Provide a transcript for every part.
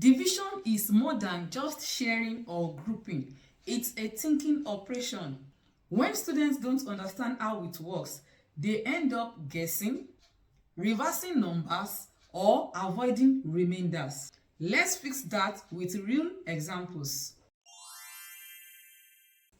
Division is more than just sharing or grouping. It's a thinking operation. When students don't understand how it works, they end up guessing, reversing numbers, or avoiding remainders. Let's fix that with real examples.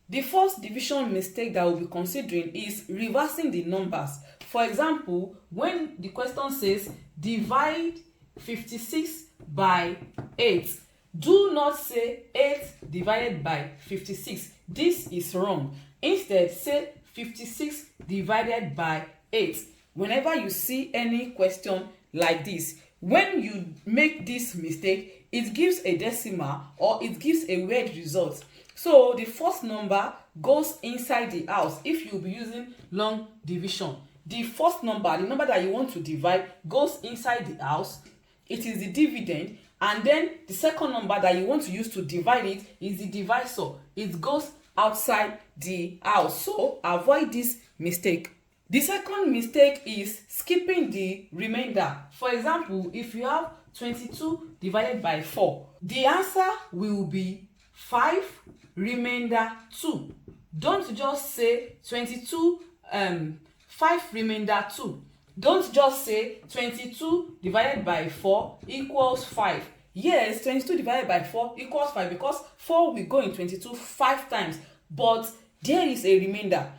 The first division mistake that we'll be considering is reversing the numbers. For example, when the question says divide 56 by 8, do not say 8 divided by 56. This is wrong. Instead, say 56 divided by 8. Whenever you see any question like this, when you make this mistake, it gives a decimal or it gives a weird result. So the first number goes inside the house if you'll be using long division. The first number, the number that you want to divide, goes inside the house. It is the dividend. And then the second number that you want to use to divide it is the divisor. It goes outside the house. So avoid this mistake. The second mistake is skipping the remainder. For example, if you have 22 divided by 4, the answer will be 5 remainder 2. Don't just say 22 5 remainder 2. Don't just say 22 divided by 4 equals 5. Yes, 22 divided by 4 equals 5 because 4 will go in 22 5 times, but there is a remainder.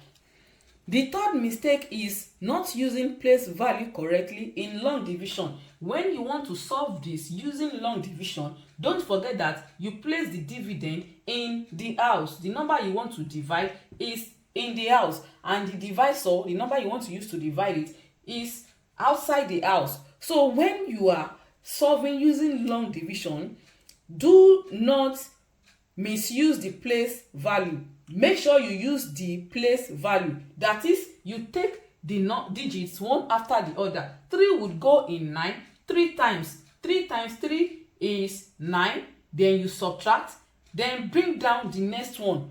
The third mistake is not using place value correctly in long division. When you want to solve this using long division, don't forget that you place the dividend in the house. The number you want to divide is in the house, and the divisor, the number you want to use to divide it, is outside the house. So when you are solving using long division, do not misuse the place value. Make sure you use the place value. That is, you take the digits one after the other. 3 would go in 9 3 times. 3 times 3 is 9. Then you subtract. Then bring down the next one.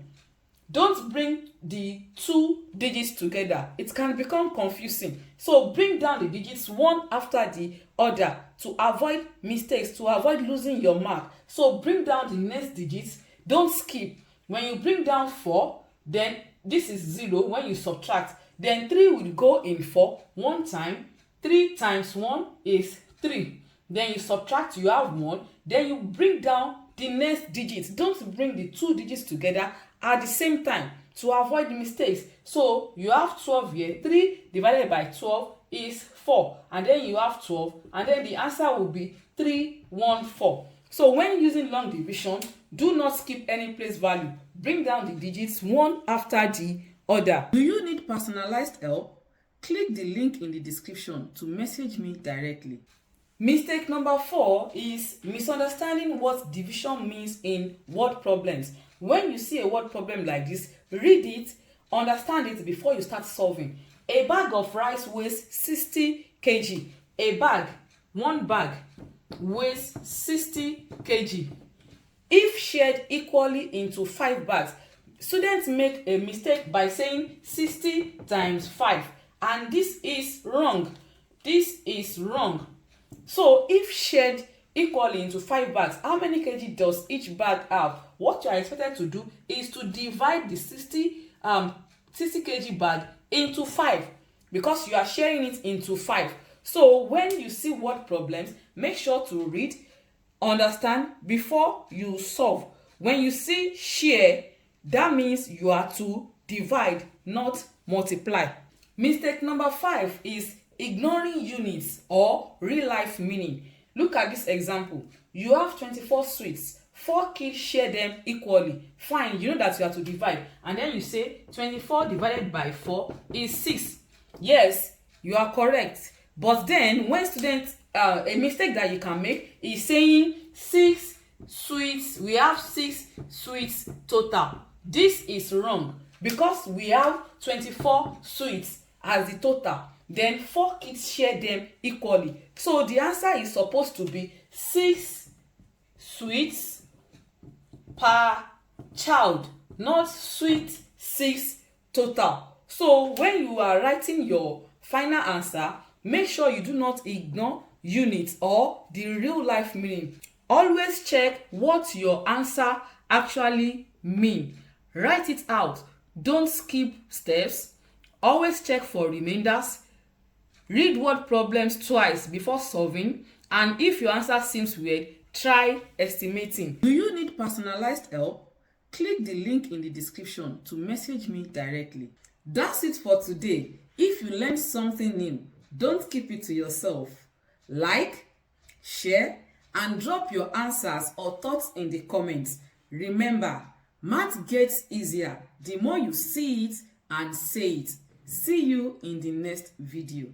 Don't bring the two digits together. It can become confusing. So bring down the digits one after the other to avoid mistakes, to avoid losing your mark. So bring down the next digits. Don't skip. When you bring down 4, then this is 0 when you subtract. Then 3 will go in 4 one time. 3 times 1 is 3. Then you subtract, you have 1. Then you bring down the next digits. Don't bring the two digits together at the same time to avoid the mistakes. So you have 12 here. 3 divided by 12 is 4. And then you have 12. And then the answer will be 314. So when using long division, do not skip any place value. Bring down the digits one after the other. Do you need personalized help? Click the link in the description to message me directly. Mistake number 4 is misunderstanding what division means in word problems. When you see a word problem like this, read it, understand it before you start solving. A bag of rice weighs 60 kg. A bag, one bag, weighs 60 kg. If shared equally into 5 bags, students make a mistake by saying 60 times 5, and this is wrong. This is wrong. So if shared equally into 5 bags, how many kg does each bag have? What you are expected to do is to divide the 60 kg bag into 5 because you are sharing it into 5. So when you see word problems, make sure to read, understand before you solve. When you see share, that means you are to divide, not multiply. Mistake number 5 is ignoring units or real life meaning. Look at this example. You have 24 sweets. 4 kids share them equally. Fine, you know that you have to divide. And then you say 24 divided by 4 is 6. Yes, you are correct. But then when students, a mistake that you can make is saying 6 sweets. We have 6 sweets total. This is wrong because we have 24 sweets as the total. Then 4 kids share them equally. So the answer is supposed to be 6 sweets per child, not sweet 6 total. So when you are writing your final answer, make sure you do not ignore units or the real life meaning. Always check what your answer actually mean. Write it out. Don't skip steps. Always check for remainders. Read word problems twice before solving. And if your answer seems weird, try estimating. Do you need personalized help? Click the link in the description to message me directly. That's it for today. If you learned something new, don't keep it to yourself. Like, share, and drop your answers or thoughts in the comments. Remember, math gets easier the more you see it and say it. See you in the next video.